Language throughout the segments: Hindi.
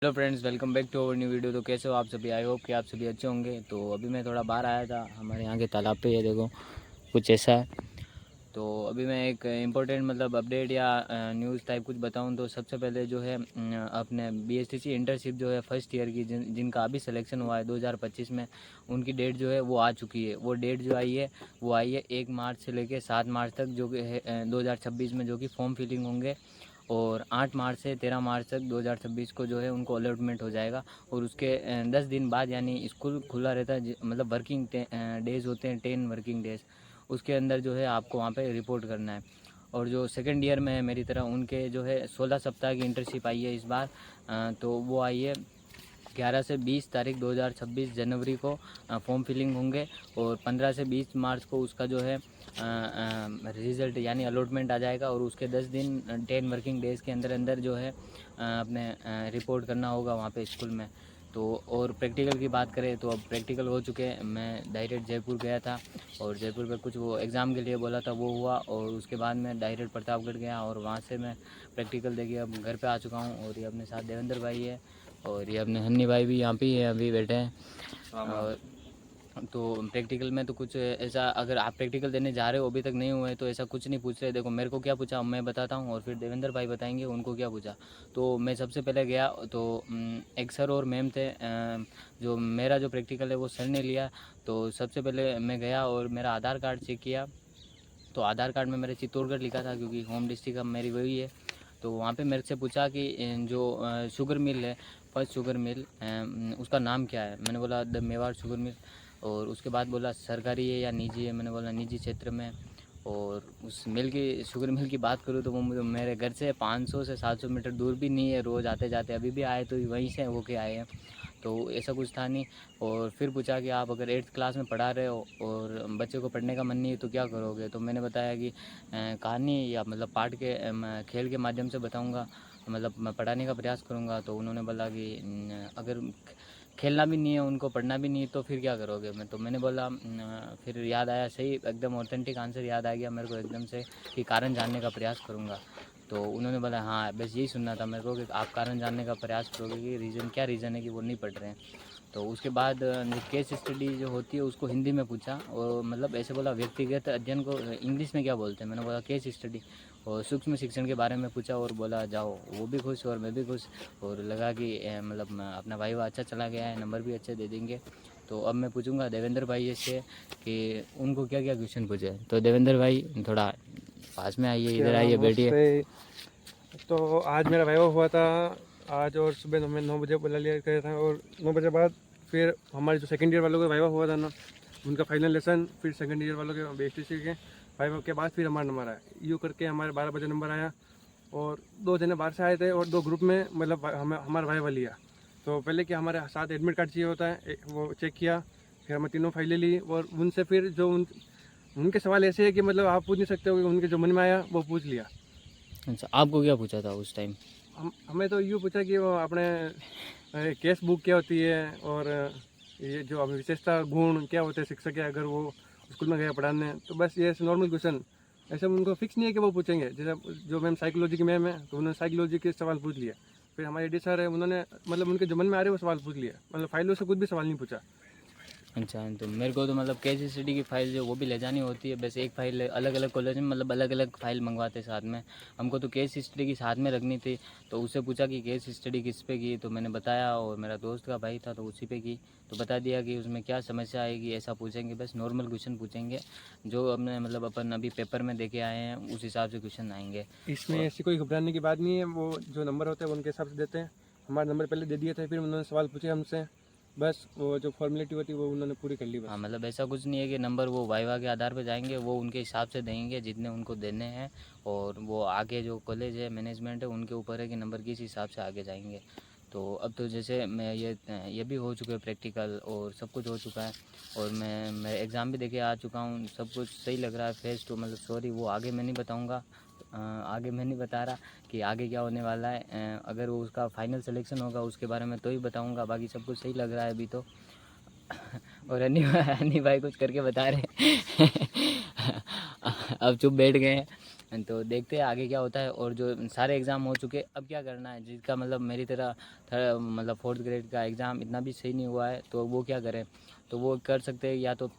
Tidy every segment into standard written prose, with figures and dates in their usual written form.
Hello friends, welcome back to our new video. तो कैसे हो आप सभी? आई होप कि आप सभी अच्छे होंगे। तो अभी मैं थोड़ा बाहर आया था, हमारे यहाँ के तालाब पे। ये देखो कुछ ऐसा है। तो अभी मैं एक इम्पोर्टेंट अपडेट या न्यूज़ टाइप कुछ बताऊं तो सबसे पहले जो है अपने बीएसटीसी इंटर्नशिप जो है फर्स्ट ईयर की जिनका अभी सिलेक्शन हुआ है 2025 में, उनकी डेट जो है वो आ चुकी है। वो डेट जो आई है वो आई है 1 मार्च से लेकर 7 मार्च तक, जो कि है 2026 में, जो कि फॉर्म फिलिंग होंगे। और 8 मार्च से 13 मार्च तक 2026 को जो है उनको अलॉटमेंट हो जाएगा। और उसके 10 दिन बाद, यानी स्कूल खुला रहता है, वर्किंग डेज़ होते हैं, 10 वर्किंग डेज़, उसके अंदर जो है आपको वहाँ पे रिपोर्ट करना है। और जो सेकंड ईयर में है मेरी तरह, उनके जो है 16 सप्ताह की इंटर्नशिप आई है इस बार। तो वो आई है 11 से 20 तारीख 2026 जनवरी को फॉर्म फिलिंग होंगे। और 15 से 20 मार्च को उसका जो है रिज़ल्ट यानी अलॉटमेंट आ जाएगा। और उसके 10 दिन 10 वर्किंग डेज़ के अंदर अंदर जो है अपने रिपोर्ट करना होगा वहाँ पे स्कूल में। तो और प्रैक्टिकल की बात करें तो अब प्रैक्टिकल हो चुके हैं। मैं डायरेक्ट जयपुर गया था और जयपुर पे कुछ वो एग्ज़ाम के लिए बोला था, वो हुआ। और उसके बाद मैं डायरेक्ट प्रतापगढ़ गया और वहाँ से मैं प्रैक्टिकल देके अब घर पे आ चुका हूँ। और ये अपने साथ देवेंद्र भाई है और ये अपने हन्नी भाई भी यहाँ पे ही है, अभी बैठे हैं। और तो प्रैक्टिकल में तो कुछ ऐसा, अगर आप प्रैक्टिकल देने जा रहे हो अभी तक नहीं हुए तो ऐसा कुछ नहीं पूछ रहे। देखो मेरे को क्या पूछा मैं बताता हूँ और फिर देवेंद्र भाई बताएंगे उनको क्या पूछा। तो मैं सबसे पहले गया तो एक सर और मैम थे। जो मेरा जो प्रैक्टिकल है वो सर ने लिया। तो सबसे पहले मैं गया और मेरा आधार कार्ड चेक किया। तो आधार कार्ड में मेरे चित्तौड़गढ़ लिखा था क्योंकि होम डिस्ट्रिक्ट अब मेरी वही है। तो वहाँ पे मेरे से पूछा कि जो शुगर मिल है, फर्स्ट शुगर मिल, उसका नाम क्या है। मैंने बोला द मेवाड़ शुगर मिल। और उसके बाद बोला सरकारी है या निजी है। मैंने बोला निजी क्षेत्र में। और उस मिल की, शुगर मिल की बात करूँ तो वो मेरे घर से 500 से 700 मीटर दूर भी नहीं है। रोज़ आते जाते अभी भी आए तो वहीं से होके आए हैं। तो ऐसा कुछ था नहीं। और फिर पूछा कि आप अगर 8th क्लास में पढ़ा रहे हो और बच्चे को पढ़ने का मन नहीं है तो क्या करोगे। तो मैंने बताया कि कहानी या पाठ के खेल के माध्यम से बताऊंगा, मैं पढ़ाने का प्रयास करूंगा। तो उन्होंने बोला कि अगर खेलना भी नहीं है, उनको पढ़ना भी नहीं है, तो फिर क्या करोगे। तो मैंने बोला फिर याद आया, सही एकदम ऑथेंटिक आंसर याद आ गया मेरे को एकदम से, कि कारण जानने का प्रयास करूँगा। तो उन्होंने बोला हाँ बस यही सुनना था मेरे को कि आप कारण जानने का प्रयास करोगे कि रीज़न क्या, रीज़न है कि वो नहीं पढ़ रहे हैं। तो उसके बाद केस स्टडी जो होती है उसको हिंदी में पूछा। और ऐसे बोला व्यक्तिगत अध्ययन को इंग्लिश में क्या बोलते हैं। मैंने बोला केस स्टडी। और सूक्ष्म शिक्षण के बारे में पूछा और बोला जाओ। वो भी खुश और मैं भी खुश। और लगा कि अपना भाई अच्छा चला गया है, नंबर भी अच्छे दे देंगे। तो अब मैं पूछूंगा देवेंद्र भाई से कि उनको क्या क्या क्वेश्चन पूछे। तो देवेंद्र भाई थोड़ा पास में आइए, क्या इधर आइए, बैठिए। नमस्ते। तो आज मेरा वाइवा हुआ था आज, और सुबह हमें 9 बजे बुला लिया गया था, और 9 बजे बाद फिर हमारे जो सेकंड ईयर वालों का वाइवा हुआ था ना, उनका फाइनल लेसन, फिर सेकंड ईयर वालों के बेस्टी के वाइवा के बाद फिर हमारा नंबर आया। यूँ करके हमारे 12 बजे नंबर आया। और 2 जने बाहर से आए थे और 2 ग्रुप में हमें हमारा वाइवा लिया। तो पहले कि हमारे साथ एडमिट कार्ड चाहिए होता है, वो चेक किया। फिर हमें तीनों फाइलें ली और उनसे फिर जो उनके सवाल ऐसे है कि आप पूछ नहीं सकते हो, कि उनके जो मन में आया वो पूछ लिया। अच्छा, आपको क्या पूछा था उस टाइम? हमें तो यूँ पूछा कि वो अपने केस बुक क्या होती है, और ये जो हमें विशेषता गुण क्या होते हैं शिक्षक के, अगर वो स्कूल में गया पढ़ाने। तो बस ये नॉर्मल क्वेश्चन, ऐसे उनको फिक्स नहीं है कि वो पूछेंगे। जैसे जो मैम साइकोलॉजी की मैम है तो उन्होंने साइकोलॉजी के सवाल पूछ लिया। फिर हमारे डी सर है, उन्होंने उनके जो मन में आ रहे वो सवाल पूछ लिया। फाइलों से कुछ भी सवाल नहीं पूछा। अच्छा, तो मेरे को तो केस स्टडी की फ़ाइल जो वो भी ले जानी होती है। बस एक फ़ाइल अलग अलग कॉलेज में अलग अलग फ़ाइल मंगवाते साथ में। हमको तो केस स्टडी की साथ में रखनी थी। तो उससे पूछा कि केस स्टडी किस पे की। तो मैंने बताया और मेरा दोस्त का भाई था तो उसी पे की। तो बता दिया कि उसमें क्या समस्या आएगी, ऐसा पूछेंगे, बस नॉर्मल क्वेश्चन पूछेंगे जो हमने अपन अभी पेपर में देके आए हैं उस हिसाब से क्वेश्चन आएंगे। इसमें और ऐसी कोई घबराने की बात नहीं है। वो जो नंबर होते हैं वो उनके हिसाब से देते हैं। हमारा नंबर पहले दे दिए थे, फिर उन्होंने सवाल पूछे हमसे। बस वो जो फॉर्मेलिटी होती है वो उन्होंने पूरी कर ली हाँ, बस। ऐसा कुछ नहीं है कि नंबर वो वाइवा के आधार पे जाएंगे, वो उनके हिसाब से देंगे जितने उनको देने हैं। और वो आगे जो कॉलेज है, मैनेजमेंट है, उनके ऊपर है कि नंबर किस हिसाब से आगे जाएंगे। तो अब तो जैसे मैं ये भी हो चुके हैं प्रैक्टिकल और सब कुछ हो चुका है। और मैं एग्ज़ाम भी देके आ चुका हूँ, सब कुछ सही लग रहा है। फेस टू सॉरी, वो आगे मैं नहीं बताऊँगा। आगे मैं नहीं बता रहा कि आगे क्या होने वाला है। अगर वो उसका फाइनल सिलेक्शन होगा उसके बारे में तो ही बताऊँगा। बाकी सब कुछ सही लग रहा है अभी तो। और हनी भाई कुछ करके बता रहे हैं। अब चुप बैठ गए हैं। तो देखते हैं आगे क्या होता है। और जो सारे एग्ज़ाम हो चुके, अब क्या करना है, जिसका मतलब मेरी तरह मतलब 4th ग्रेड का एग्ज़ाम इतना भी सही नहीं हुआ है तो वो क्या करें, तो वो कर सकते हैं। या तो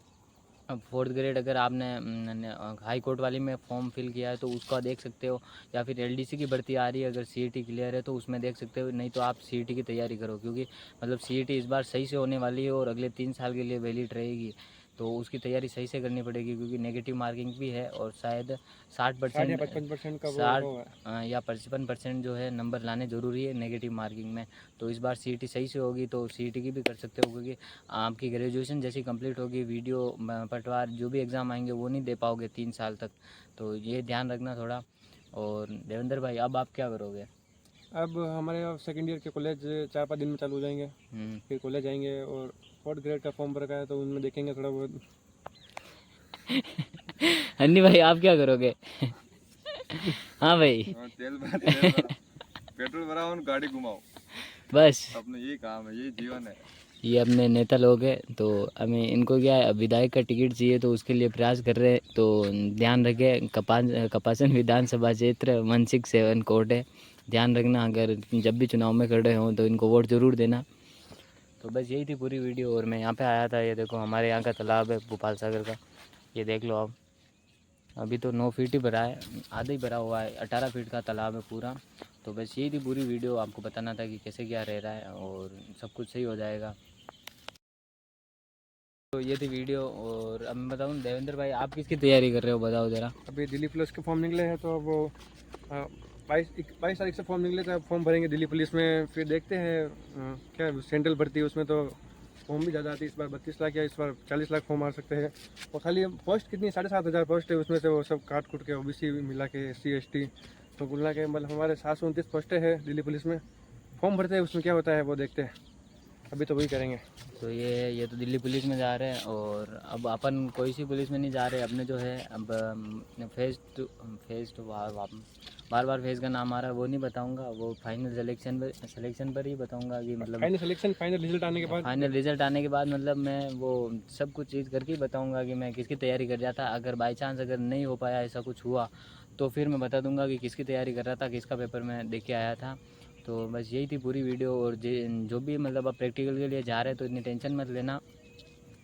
4th ग्रेड अगर आपने हाई कोर्ट वाली में फॉर्म फिल किया है तो उसका देख सकते हो, या फिर LDC की भर्ती आ रही है, अगर CET क्लियर है तो उसमें देख सकते हो। नहीं तो आप CET की तैयारी करो, क्योंकि मतलब CET इस बार सही से होने वाली है और अगले 3 साल के लिए वैलिड रहेगी। तो उसकी तैयारी सही से करनी पड़ेगी, क्योंकि नेगेटिव मार्किंग भी है और शायद 60 या 60% 55% का वो 60 होगा। या 55% जो है नंबर लाने ज़रूरी है नेगेटिव मार्किंग में। तो इस बार CET सही से होगी तो CET की भी कर सकते हो, क्योंकि आपकी ग्रेजुएशन जैसी कंप्लीट होगी, वीडियो पटवार जो भी एग्ज़ाम आएंगे वो नहीं दे पाओगे 3 साल तक। तो ये ध्यान रखना थोड़ा। और देवेंद्र भाई अब आप क्या करोगे? अब हमारे सेकेंड ईयर के कॉलेज 4-5 दिन में चालू हो जाएंगे, फिर कॉलेज जाएंगे और 4th ग्रेड का फॉर्म भर का है तो उनमें देखेंगे थोड़ा बहुत। अन्नी भाई आप क्या करोगे? हाँ भाई। तेल भरा पेट्रोल भराओ और गाड़ी घुमाओ, बस अपने यही काम है, यही जीवन है। ये अपने नेता लोग हैं, तो हमें इनको क्या है, विधायक का टिकट चाहिए तो उसके लिए प्रयास कर रहे हैं। तो ध्यान रखें, कपासन विधानसभा क्षेत्र 167 कोड है, ध्यान रखना। अगर जब भी चुनाव में खड़े हों तो इनको वोट ज़रूर देना। तो बस यही थी पूरी वीडियो। और मैं यहाँ पे आया था, ये देखो हमारे यहाँ का तालाब है भोपाल सागर का, ये देख लो आप। अभी तो 9 फीट ही भरा है, आधा ही भरा हुआ है, 18 फीट का तालाब है पूरा। तो बस यही थी पूरी वीडियो, आपको बताना था कि कैसे क्या रह रहा है और सब कुछ सही हो जाएगा। तो ये थी वीडियो। और अब मैं बताऊँ देवेंद्र भाई आप किसकी तैयारी कर रहे हो, बताओ ज़रा। अभी दिल्ली पुलिस के फॉर्म निकले हैं तो वो 22 तारीख से फॉर्म निकले थे, अब फॉर्म भरेंगे दिल्ली पुलिस में। फिर देखते हैं क्या सेंट्रल भर्ती है, उसमें तो फॉर्म भी ज़्यादा आती है। इस बार 32 लाख या इस बार 40 लाख फॉर्म आ सकते हैं। और खाली पोस्ट कितनी 7,500 पोस्ट है, उसमें से वो सब काट कुट के OBC मिला के SC ST तो मिला के मतलब हमारे 729 पोस्टें हैं दिल्ली पुलिस में। फॉर्म भरते हैं, उसमें क्या होता है वो देखते हैं, अभी तो वही करेंगे। तो ये तो दिल्ली पुलिस में जा रहे हैं। और अब अपन कोई सी पुलिस में नहीं जा रहे, अपने जो है अब फेज़ टू बार बार फेज़ का नाम आ रहा है वो नहीं बताऊंगा, वो फाइनल सिलेक्शन पर ही बताऊंगा कि मतलब फाइनल सिलेक्शन, फाइनल रिजल्ट आने के बाद, फाइनल रिजल्ट आने के बाद मतलब मैं वो सब कुछ चीज़ करके ही बताऊंगा कि मैं किसकी तैयारी कर रहा था। अगर बाई चांस अगर नहीं हो पाया, ऐसा कुछ हुआ तो फिर मैं बता दूंगा कि किसकी तैयारी कर रहा था, किसका पेपर मैं देख के आया था। तो बस यही थी पूरी वीडियो। और जो भी मतलब आप प्रैक्टिकल के लिए जा रहे हैं तो इतनी टेंशन मत लेना।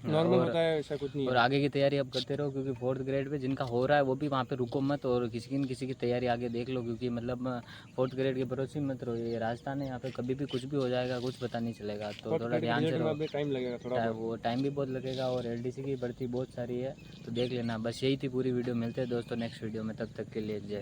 नॉर्मल और होता है, ऐसा कुछ नहीं और है। आगे की तैयारी अब करते रहो, क्योंकि 4th ग्रेड पे जिनका हो रहा है वो भी वहाँ पे रुको मत, और किसी की तैयारी आगे देख लो। क्योंकि मतलब 4th ग्रेड के भरोसे मत रहो, ये राजस्थान है, यहाँ पे कभी भी कुछ भी हो जाएगा, कुछ पता नहीं चलेगा। तो थोड़ा ध्यान से रहो, टाइम लगेगा थोड़ा बहुत। वो टाइम भी बहुत लगेगा। और LDC की भर्ती बहुत सारी है तो देख लेना। बस यही थी पूरी वीडियो, मिलते हैं दोस्तों नेक्स्ट वीडियो में, तब तक के लिए जय।